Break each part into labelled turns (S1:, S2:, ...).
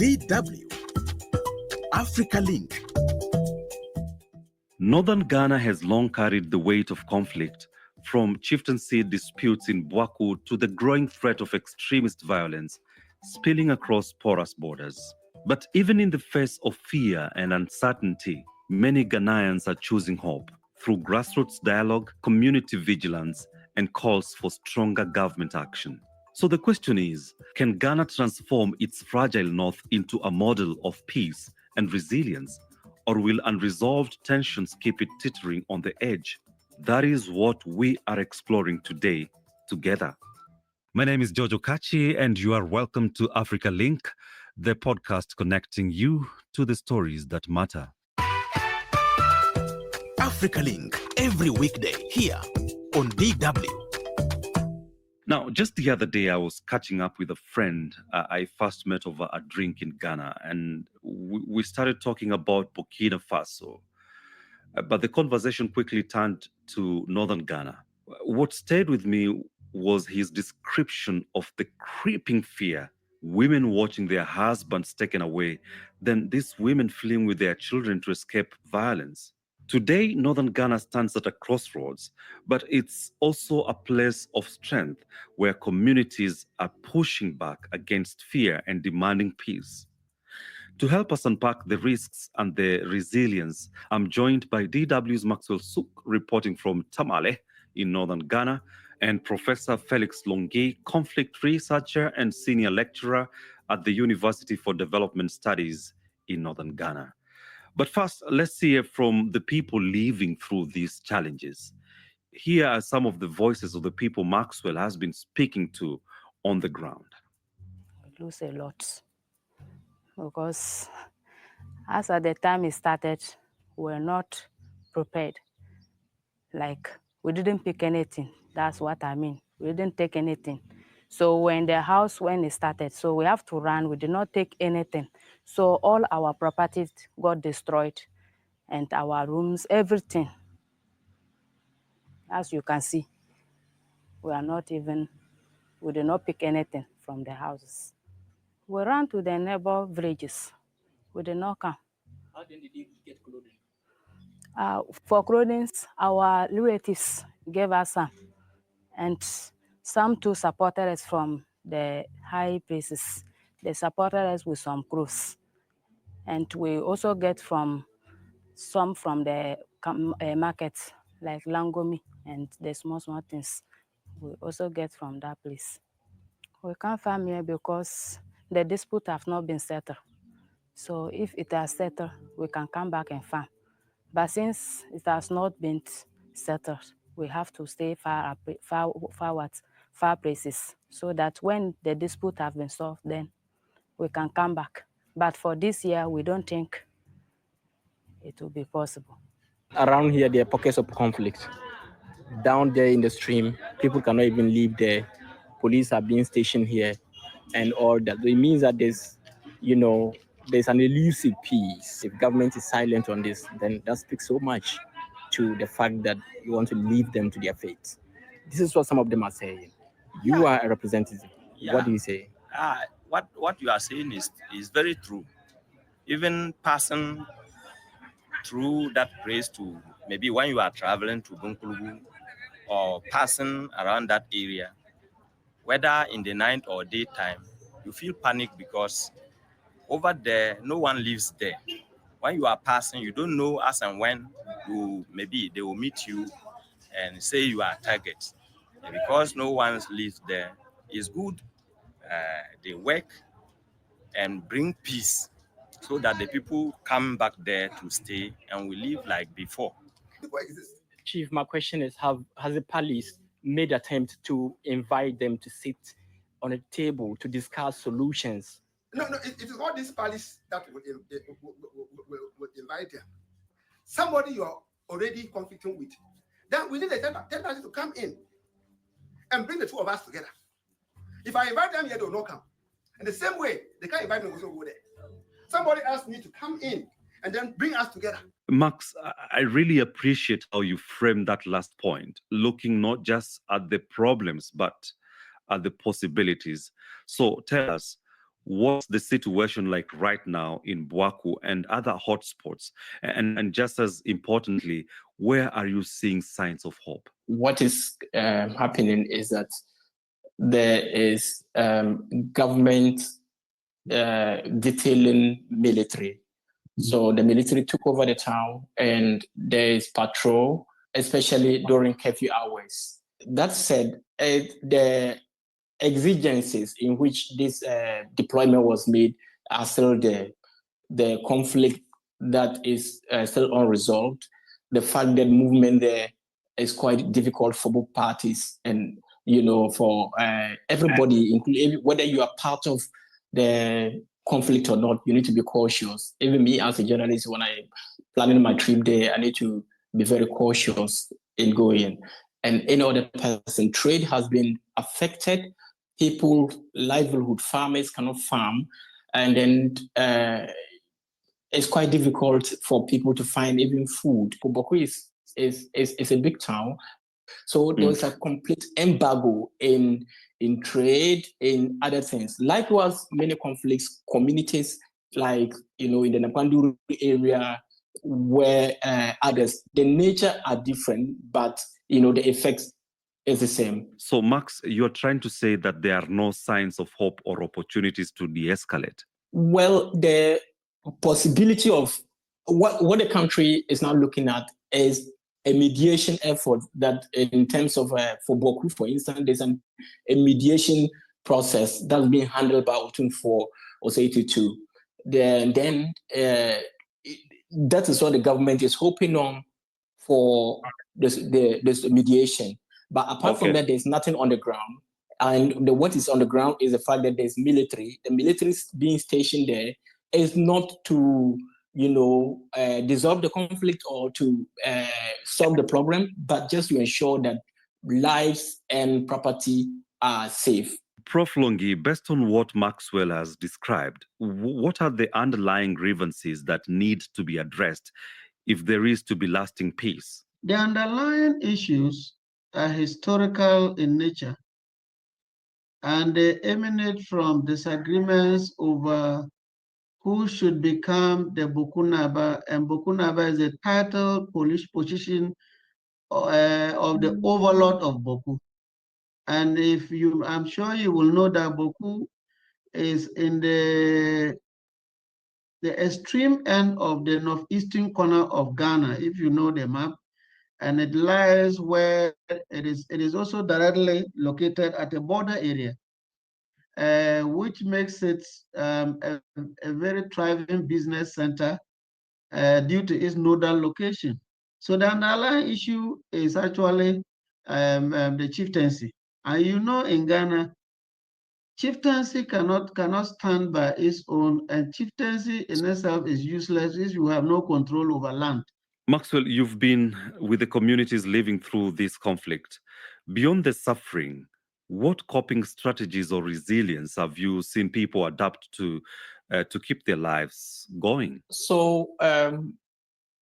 S1: DW Africa Link.
S2: Northern Ghana has long carried the weight of conflict, from chieftaincy disputes in Bwaku to the growing threat of extremist violence spilling across porous borders. But even in the face of fear and uncertainty, many Ghanaians are choosing hope through grassroots dialogue, community vigilance, and calls for stronger government action. So the question is, can Ghana transform its fragile north into a model of peace and resilience? Or will unresolved tensions keep it teetering on the edge? That is what we are exploring today together. My name is Jojo Kachi, and you are welcome to Africa Link, the podcast connecting you to the stories that matter.
S1: Africa Link, every weekday here on DW.
S2: Now, just the other day, I was catching up with a friend I first met over a drink in Ghana, and we started talking about Burkina Faso. But the conversation quickly turned to northern Ghana. What stayed with me was his description of the creeping fear, women watching their husbands taken away, then these women fleeing with their children to escape violence. Today, northern Ghana stands at a crossroads, but it's also a place of strength where communities are pushing back against fear and demanding peace. To help us unpack the risks and the resilience, I'm joined by DW's Maxwell Sook, reporting from Tamale in northern Ghana, and Professor Felix Longi, conflict researcher and senior lecturer at the University for Development Studies in northern Ghana. But first, let's hear from the people living through these challenges. Here are some of the voices of the people Maxwell has been speaking to on the ground.
S3: We lose a lot because as at the time it started, we were not prepared. Like, we didn't pick anything. That's what I mean. We didn't take anything. So we're in the house when it started. So we have to run. We did not take anything. So all our properties got destroyed and our rooms, everything. As you can see, we did not pick anything from the houses. We ran to the neighbor villages. We did not come.
S4: How then did you get clothing?
S3: For clothing, our relatives gave us some, and some too supported us from the high places. They supported us with some clothes, and we also get some from the markets like Langomi and the small things. We also get from that place. We can't farm here because the dispute have not been settled. So if it has settled, we can come back and farm. But since it has not been settled, we have to stay far places so that when the dispute have been solved, then we can come back. But for this year, we don't think it will be possible.
S4: Around here, there are pockets of conflict. Down there in the stream, people cannot even live there. Police are being stationed here and all that. So it means that there's an elusive peace. If government is silent on this, then that speaks so much to the fact that you want to leave them to their fate. This is what some of them are saying. You are a representative.
S5: Yeah.
S4: What do you say?
S5: What you are saying is very true. Even passing through that place to maybe when you are traveling to Bunkulugu or passing around that area, whether in the night or daytime, you feel panic because over there, no one lives there. When you are passing, you don't know as and when maybe they will meet you and say you are a target. And because no one lives there, it's good they work and bring peace so that the people come back there to stay and we live like before.
S4: Chief, my question is, has the police made attempt to invite them to sit on a table to discuss solutions?
S6: No, it is not this palace that will invite them. Somebody you are already conflicting with. Then we need a third party to come in and bring the two of us together. If I invite them here, they will not come. And the same way, they can't invite me, we also go there. Somebody else needs to come in and then bring us together.
S2: Max, I really appreciate how you framed that last point, looking not just at the problems, but at the possibilities. So tell us, What's the situation like right now in Bwaku and other hotspots? And just as importantly, where are you seeing signs of hope?
S4: What is happening is that there is government detailing military. So the military took over the town and there is patrol, especially during curfew hours. That said, the exigencies in which this deployment was made are still there. The conflict that is still unresolved, the fact that movement there is quite difficult for both parties and, for everybody, including whether you are part of the conflict or not, you need to be cautious. Even me as a journalist, when I'm planning my trip there, I need to be very cautious in going. And any other person, trade has been affected. People, livelihood, farmers cannot farm. And then it's quite difficult for people to find even food. Boku is a big town. So there's a complete embargo in trade, in other things. Likewise, many conflicts, communities like, in the Napanduru area, where others, the nature are different, but, the effects is the same.
S2: So, Max, you're trying to say that there are no signs of hope or opportunities to de-escalate?
S4: Well, the possibility of what the country is now looking at is a mediation effort that in terms of, for Boku, for instance, there's a mediation process that's being handled by Otunfor or 82. Then that is what the government is hoping on for this mediation. But apart from that, there's nothing on the ground. And what is on the ground is the fact that there's military. The military being stationed there is not to, dissolve the conflict or to solve the problem, but just to ensure that lives and property are safe.
S2: Prof. Longi, based on what Maxwell has described, what are the underlying grievances that need to be addressed if there is to be lasting peace?
S7: The underlying issues are historical in nature, and they emanate from disagreements over who should become the Bokunaba, and Bokunaba is a title Polish position of the overlord of Boku. And I'm sure you will know that Boku is in the extreme end of the northeastern corner of Ghana, if you know the map, and it lies where it is also directly located at a border area, which makes it a very thriving business center due to its nodal location. So the underlying issue is actually the chieftaincy. And in Ghana, chieftaincy cannot stand by its own, and chieftaincy in itself is useless if you have no control over land.
S2: Maxwell, you've been with the communities living through this conflict. Beyond the suffering, what coping strategies or resilience have you seen people adapt to keep their lives going?
S4: So,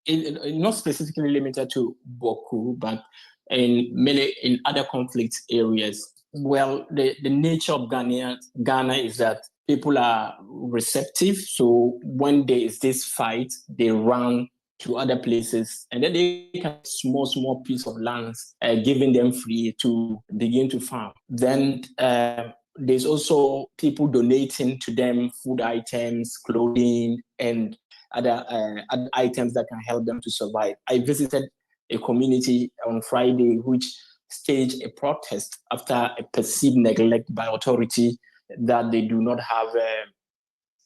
S4: not specifically limited to Boku, but in other conflict areas. Well, the nature of Ghana is that people are receptive. So when there is this fight, they run to other places, and then they can small piece of land, giving them free to begin to farm. Then there's also people donating to them food items, clothing, and other items that can help them to survive. I visited a community on Friday which staged a protest after a perceived neglect by authority that they do not have,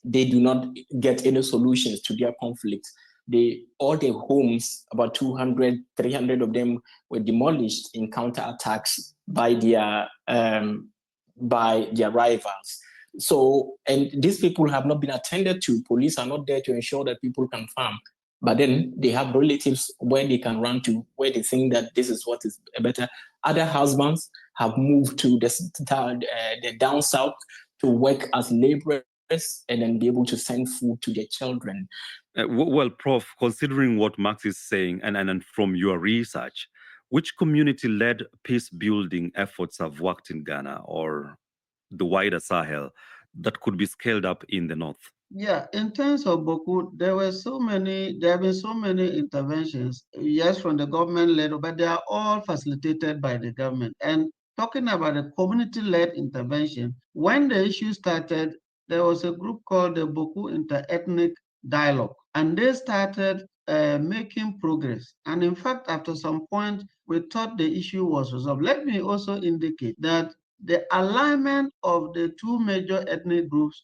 S4: they do not get any solutions to their conflicts. All their homes, about 200, 300 of them were demolished in counterattacks by their rivals. So, and these people have not been attended to. Police are not there to ensure that people can farm. But then they have relatives where they can run to, where they think that this is what is better. Other husbands have moved to the down south to work as laborers and then be able to send food to their children.
S2: Well, Prof, considering what Max is saying and from your research, which community-led peace-building efforts have worked in Ghana or the wider Sahel that could be scaled up in the north?
S7: Yeah, in terms of Boku, there have been so many interventions, yes, from the government level, but they are all facilitated by the government. And talking about a community-led intervention, when the issue started, there was a group called the Boku Inter-Ethnic Dialogue, and they started making progress. And in fact, after some point, we thought the issue was resolved. Let me also indicate that the alignment of the two major ethnic groups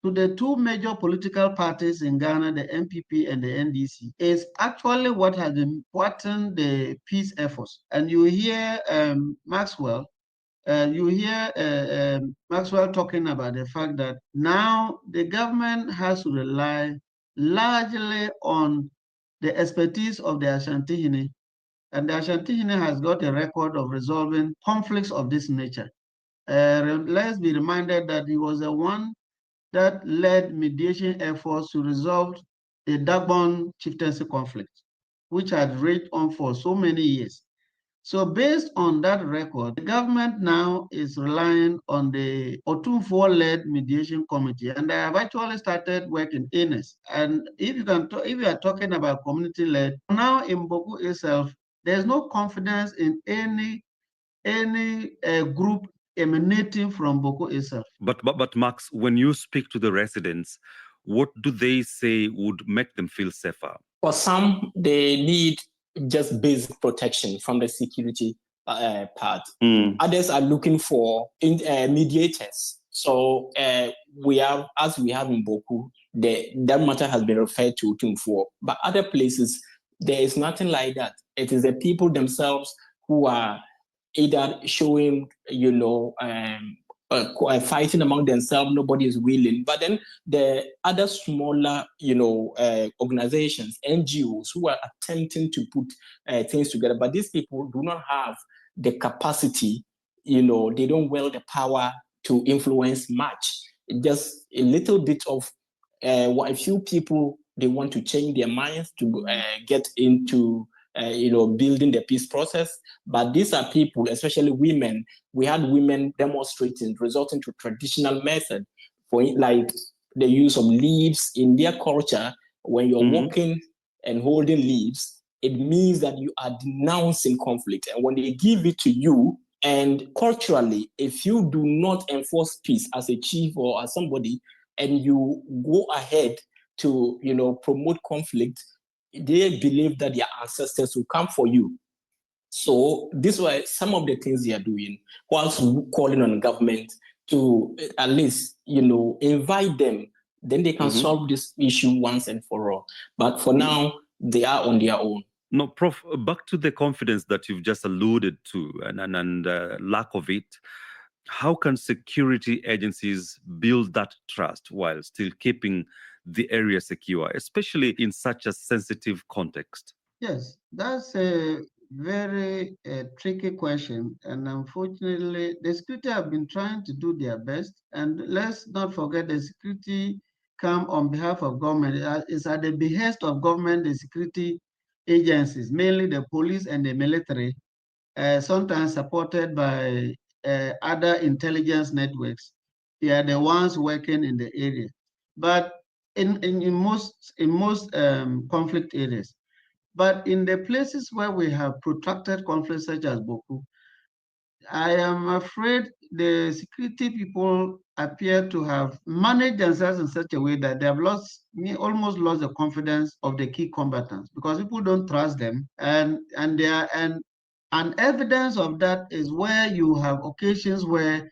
S7: to the two major political parties in Ghana, the NPP and the NDC, is actually what has been supporting the peace efforts. And you hear Maxwell talking about the fact that now the government has to rely largely on the expertise of the Ashanti, and the Ashanti has got a record of resolving conflicts of this nature. Let's be reminded that he was the one that led mediation efforts to resolve the Dagbon chieftaincy conflict, which had raged on for so many years. So based on that record, the government now is relying on the Otunfo-led mediation committee, and they have actually started work in earnest. And if you are talking about community-led, now in Boku itself, there's no confidence in any group emanating from Boko itself.
S2: But Max, when you speak to the residents, what do they say would make them feel safer?
S4: For some, they need just basic protection from the security part. Others are looking for mediators. So we have in Boku, that matter has been referred to Tumfuo. But other places, there is nothing like that. It is the people themselves who are either showing, fighting among themselves, nobody is willing. But then the other smaller, organizations, NGOs who are attempting to put things together, but these people do not have the capacity, they don't wield the power to influence much. Just a little bit of a few people, they want to change their minds to get into building the peace process. But these are people, especially women. We had women demonstrating, resulting to traditional method, for like the use of leaves in their culture. When you're walking and holding leaves, it means that you are denouncing conflict. And when they give it to you, and culturally, if you do not enforce peace as a chief or as somebody, and you go ahead to promote conflict, they believe that their ancestors will come for you. So this were some of the things they are doing, whilst calling on government to at least, invite them. Then they can solve this issue once and for all. But for now, they are on their own.
S2: No, Prof, back to the confidence that you've just alluded to and lack of it. How can security agencies build that trust while still keeping the area secure, especially in such a sensitive context?
S7: Yes, that's a very tricky question. And unfortunately, the security have been trying to do their best. And let's not forget the security come on behalf of government. It's at the behest of government, the security agencies, mainly the police and the military, sometimes supported by other intelligence networks. They are the ones working in the area. But in most conflict areas, but in the places where we have protracted conflicts such as Boku, I am afraid the security people appear to have managed themselves in such a way that they have almost lost the confidence of the key combatants, because people don't trust them. And evidence of that is where you have occasions where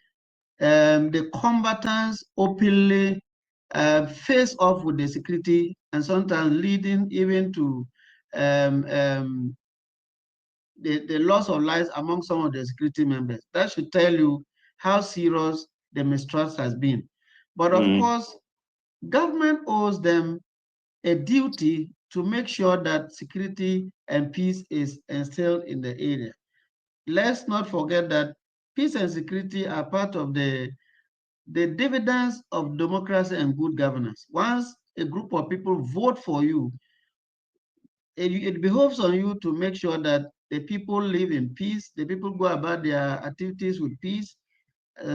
S7: the combatants openly face off with the security, and sometimes leading even to the loss of lives among some of the security members. That should tell you how serious the mistrust has been. But of course, government owes them a duty to make sure that security and peace is instilled in the area. Let's not forget that peace and security are part of the dividends of democracy and good governance. Once a group of people vote for you, it behoves on you to make sure that the people live in peace, the people go about their activities with peace,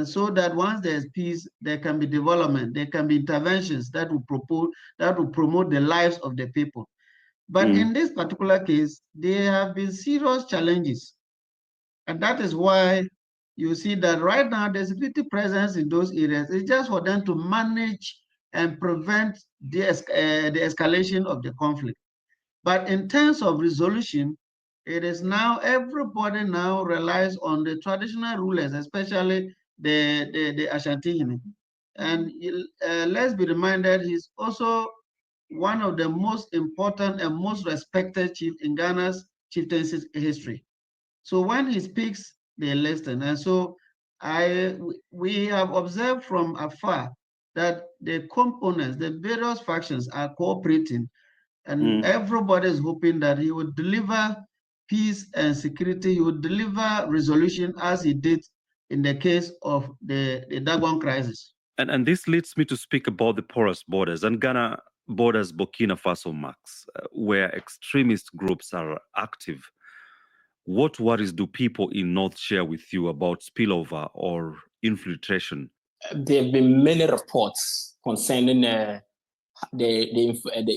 S7: so that once there's peace, there can be development, there can be interventions that will promote the lives of the people. But in this particular case, there have been serious challenges. And that is why you see that right now the security presence in those areas is just for them to manage and prevent the escalation of the conflict. But in terms of resolution, it is now everybody now relies on the traditional rulers, especially the Ashanti. And let's be reminded, he's also one of the most important and most respected chief in Ghana's chieftaincy history. So when he speaks, they listen. And so we have observed from afar that the components, the various factions are cooperating, and everybody is hoping that he would deliver peace and security. He would deliver resolution as he did in the case of the Dagon crisis.
S2: And this leads me to speak about the porous borders. And Ghana borders Burkina Faso, Max, where extremist groups are active. What worries do people in North share with you about spillover or infiltration?
S4: There have been many reports concerning the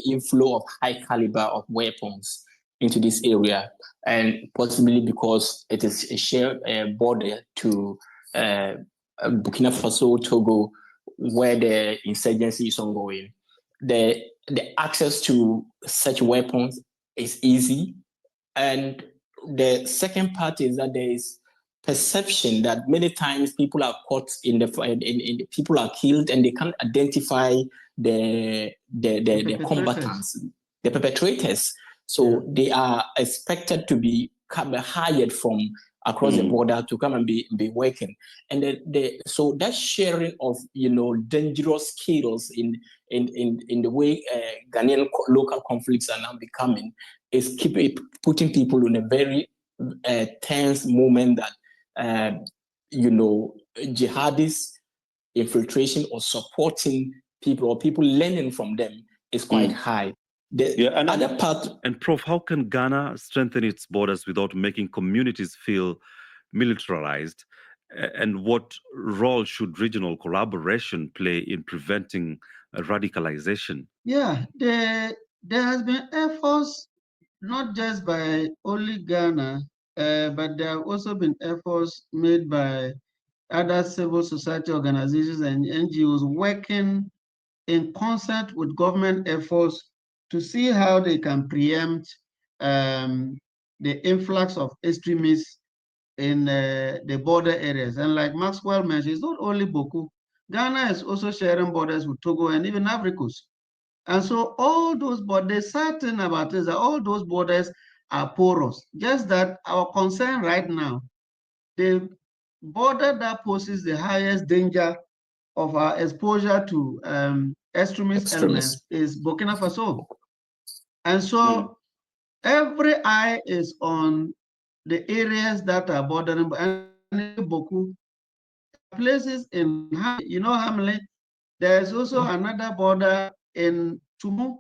S4: inflow of high caliber of weapons into this area, and possibly because it is a shared border to Burkina Faso, Togo, where the insurgency is ongoing. The access to such weapons is easy, and the second part is that there is perception that many times people are caught people are killed and they can't identify the combatants, the perpetrators. So they are expected to be hired from across the border to come and be working. And so that sharing of dangerous skills in the way Ghanaian local conflicts are now becoming is putting people in a very tense moment that jihadist infiltration or supporting people or people learning from them is quite high.
S2: And Prof, how can Ghana strengthen its borders without making communities feel militarized? And what role should regional collaboration play in preventing radicalization?
S7: Yeah, there has been efforts not just by only Ghana, but there have also been efforts made by other civil society organizations and NGOs working in concert with government efforts to see how they can preempt the influx of extremists in the border areas. And like Maxwell mentioned, it's not only Boko. Ghana is also sharing borders with Togo and even Ivory Coast. And so all those borders, certain about is that all those borders are porous. Just that our concern right now, the border that poses the highest danger of our exposure to extremist elements is Burkina Faso. And so every eye is on the areas that are bordering and Boku. There are places in Hamlet. There's also another border in Tumu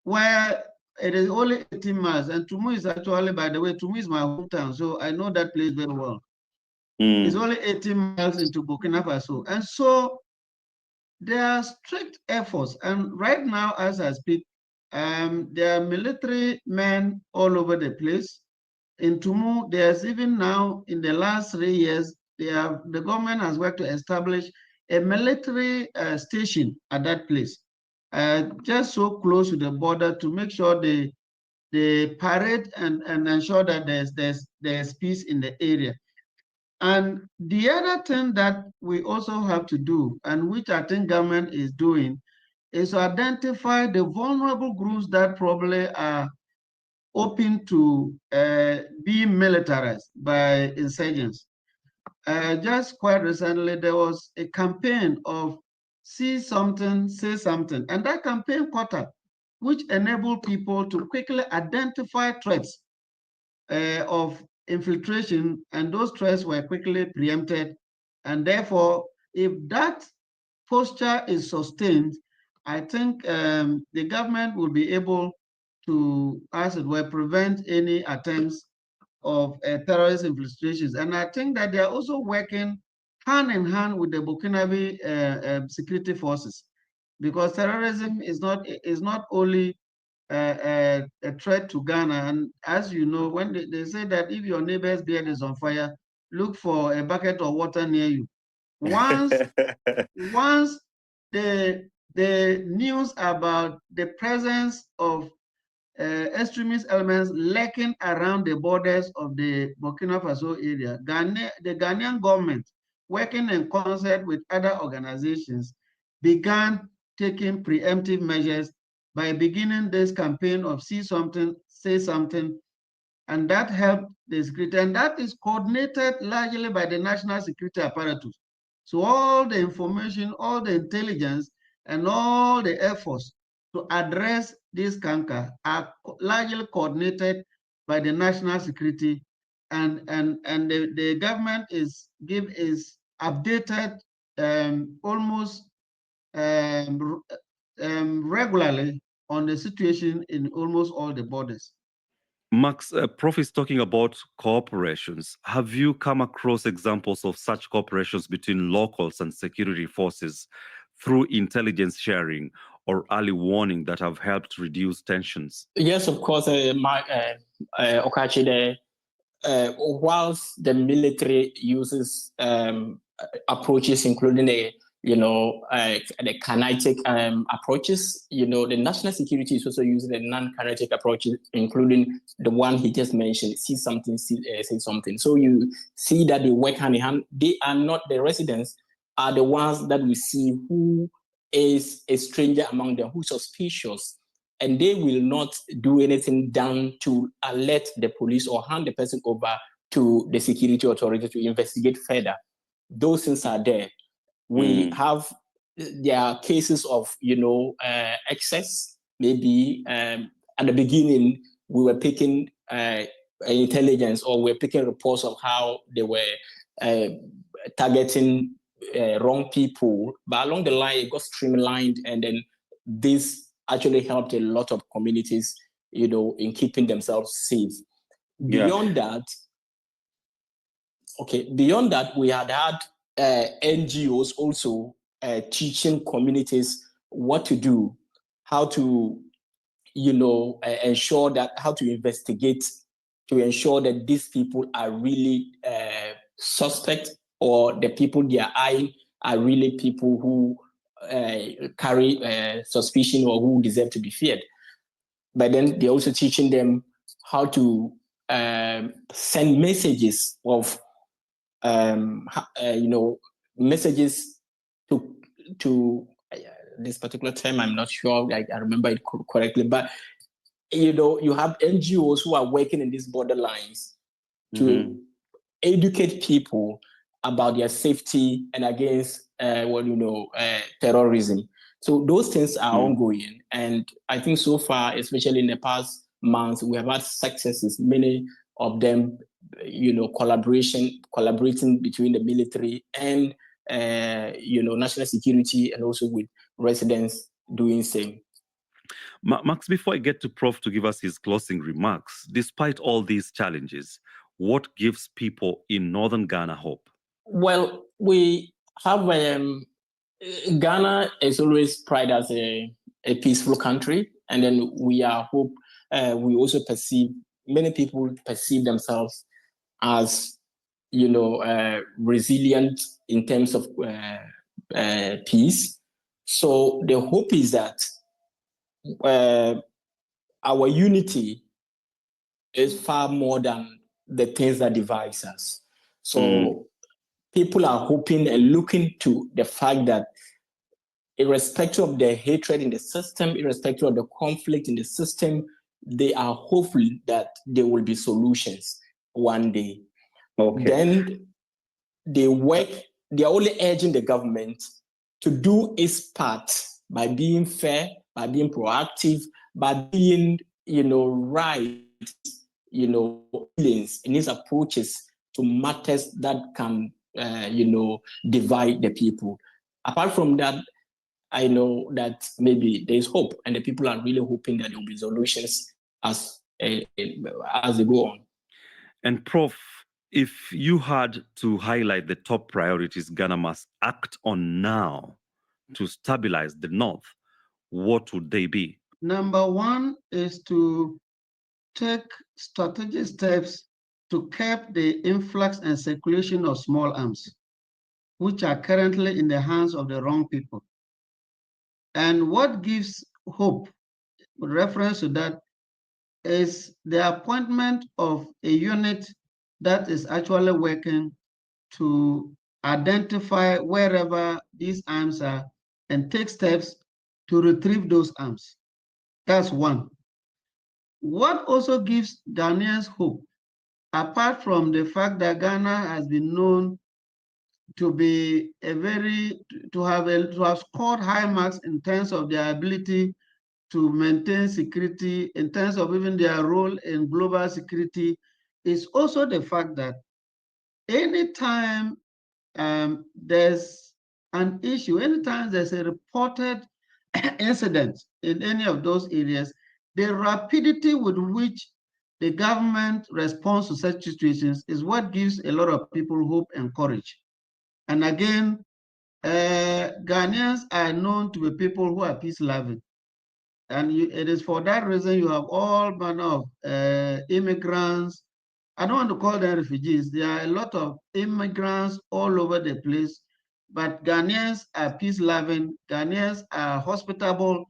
S7: where it is only 18 miles. And Tumu is actually, by the way, Tumu is my hometown, so I know that place very well. It's only 18 miles into Burkina Faso. And so there are strict efforts. And right now, as I speak, there are military men all over the place. In Tumu, there's even now, in the last 3 years, the government has worked to establish a military station at that place, just so close to the border to make sure they parade and ensure that there's peace in the area. And the other thing that we also have to do, and which I think government is doing, is to identify the vulnerable groups that probably are open to being militarized by insurgents. Just quite recently, there was a campaign of see something, say something. And that campaign caught up, which enabled people to quickly identify threats of infiltration, and those threats were quickly preempted. And therefore, if that posture is sustained, I think the government will be able to, as it were, prevent any attempts of terrorist infiltrations. And I think that they are also working hand in hand with the Burkinabe security forces, because terrorism is not only a threat to Ghana. And as you know, when they say that if your neighbor's beard is on fire, look for a bucket of water near you. Once the news about the presence of extremist elements lurking around the borders of the Burkina Faso area, the Ghanaian government, working in concert with other organizations, began taking preemptive measures by beginning this campaign of see something, say something, and that helped the security. And that is coordinated largely by the national security apparatus. So all the information, all the intelligence, and all the efforts to address this canker are largely coordinated by the national security, and the government is updated almost regularly on the situation in almost all the borders.
S2: Max, Prof is talking about cooperations. Have you come across examples of such cooperations between locals and security forces through intelligence sharing or early warning that have helped reduce tensions?
S4: Yes, of course, Okachi, whilst the military uses approaches, including the kinetic approaches, the national security is also using the non-kinetic approaches, including the one he just mentioned, see something, say something. So you see that they work hand in hand. They are not, the residents are the ones that we see who is a stranger among them, who's suspicious, and they will not do anything down to alert the police or hand the person over to the security authority to investigate further. Those things are there. We have, there are cases of, excess. Maybe at the beginning, we were picking intelligence, or we're picking reports of how they were targeting wrong people. But along the line, it got streamlined, and then this actually helped a lot of communities, in keeping themselves safe. Beyond that, we had NGOs also teaching communities what to do, how to, ensure that, how to investigate, to ensure that these people are really suspect, or the people they are eyeing are really people who carry suspicion or who deserve to be feared. But then they're also teaching them how to send messages of, messages to this particular term. I'm not sure I remember it correctly, but you have NGOs who are working in these borderlines to educate people about their safety and against terrorism. So those things are ongoing, and I think so far, especially in the past months, we have had successes. Many of them, collaborating between the military and national security, and also with residents doing same.
S2: Max, before I get to Prof to give us his closing remarks, despite all these challenges, what gives people in northern Ghana hope?
S4: Well, we have Ghana is always prided as a peaceful country, and then we also perceive, many people perceive themselves as resilient in terms of peace. So the hope is that our unity is far more than the things that divide us. So people are hoping and looking to the fact that, irrespective of the hatred in the system, irrespective of the conflict in the system, they are hopeful that there will be solutions one day. Then they are only urging the government to do its part by being fair, by being proactive, by being, right, in its approaches to matters that can, divide the people. Apart from that, I know that maybe there's hope, and the people are really hoping that there will be solutions as they go on.
S2: And Prof, If you had to highlight the top priorities Ghana must act on now to stabilize the North, what would they be?
S7: Number one is to take strategic steps to curb the influx and circulation of small arms, which are currently in the hands of the wrong people. And what gives hope with reference to that is the appointment of a unit that is actually working to identify wherever these arms are and take steps to retrieve those arms. That's one. What also gives Ghanaians hope, apart from the fact that Ghana has been known to be to have scored high marks in terms of their ability to maintain security, in terms of even their role in global security, is also the fact that anytime there's an issue, anytime there's a reported incident in any of those areas, the rapidity with which the government responds to such situations is what gives a lot of people hope and courage. And again, Ghanaians are known to be people who are peace-loving. And it is for that reason you have all manner of immigrants. I don't want to call them refugees. There are a lot of immigrants all over the place, but Ghanaians are peace-loving, Ghanaians are hospitable,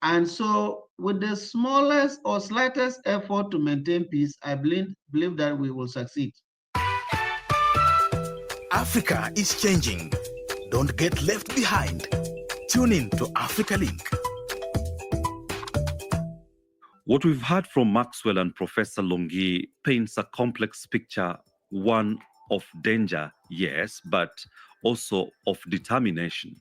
S7: and so with the smallest or slightest effort to maintain peace, I believe that we will succeed.
S1: Africa is changing. Don't get left behind. Tune in to Africa Link.
S2: What we've heard from Maxwell and Professor Longi paints a complex picture, one of danger, yes, but also of determination.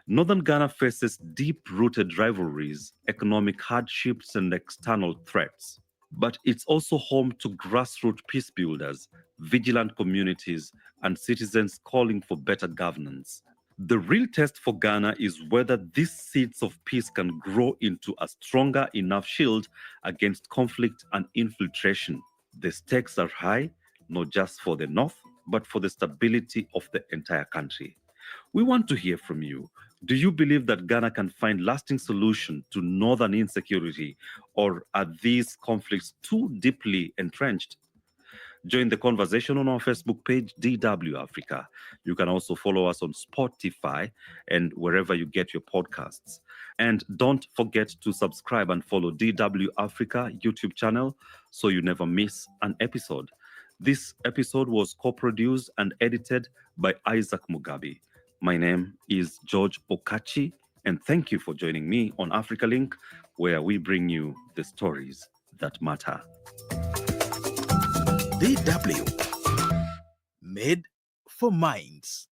S2: Northern Ghana faces deep-rooted rivalries, economic hardships, and external threats. But it's also home to grassroots peace builders, vigilant communities, and citizens calling for better governance. The real test for Ghana is whether these seeds of peace can grow into a stronger enough shield against conflict and infiltration. The stakes are high, not just for the North, but for the stability of the entire country. We want to hear from you. Do you believe that Ghana can find lasting solution to northern insecurity, or are these conflicts too deeply entrenched? Join the conversation on our Facebook page, DW Africa. You can also follow us on Spotify and wherever you get your podcasts. And don't forget to subscribe and follow DW Africa YouTube channel so you never miss an episode. This episode was co-produced and edited by Isaac Mugabe. My name is George Okachi, and thank you for joining me on Africa Link, where we bring you the stories that matter.
S1: DW, made for minds.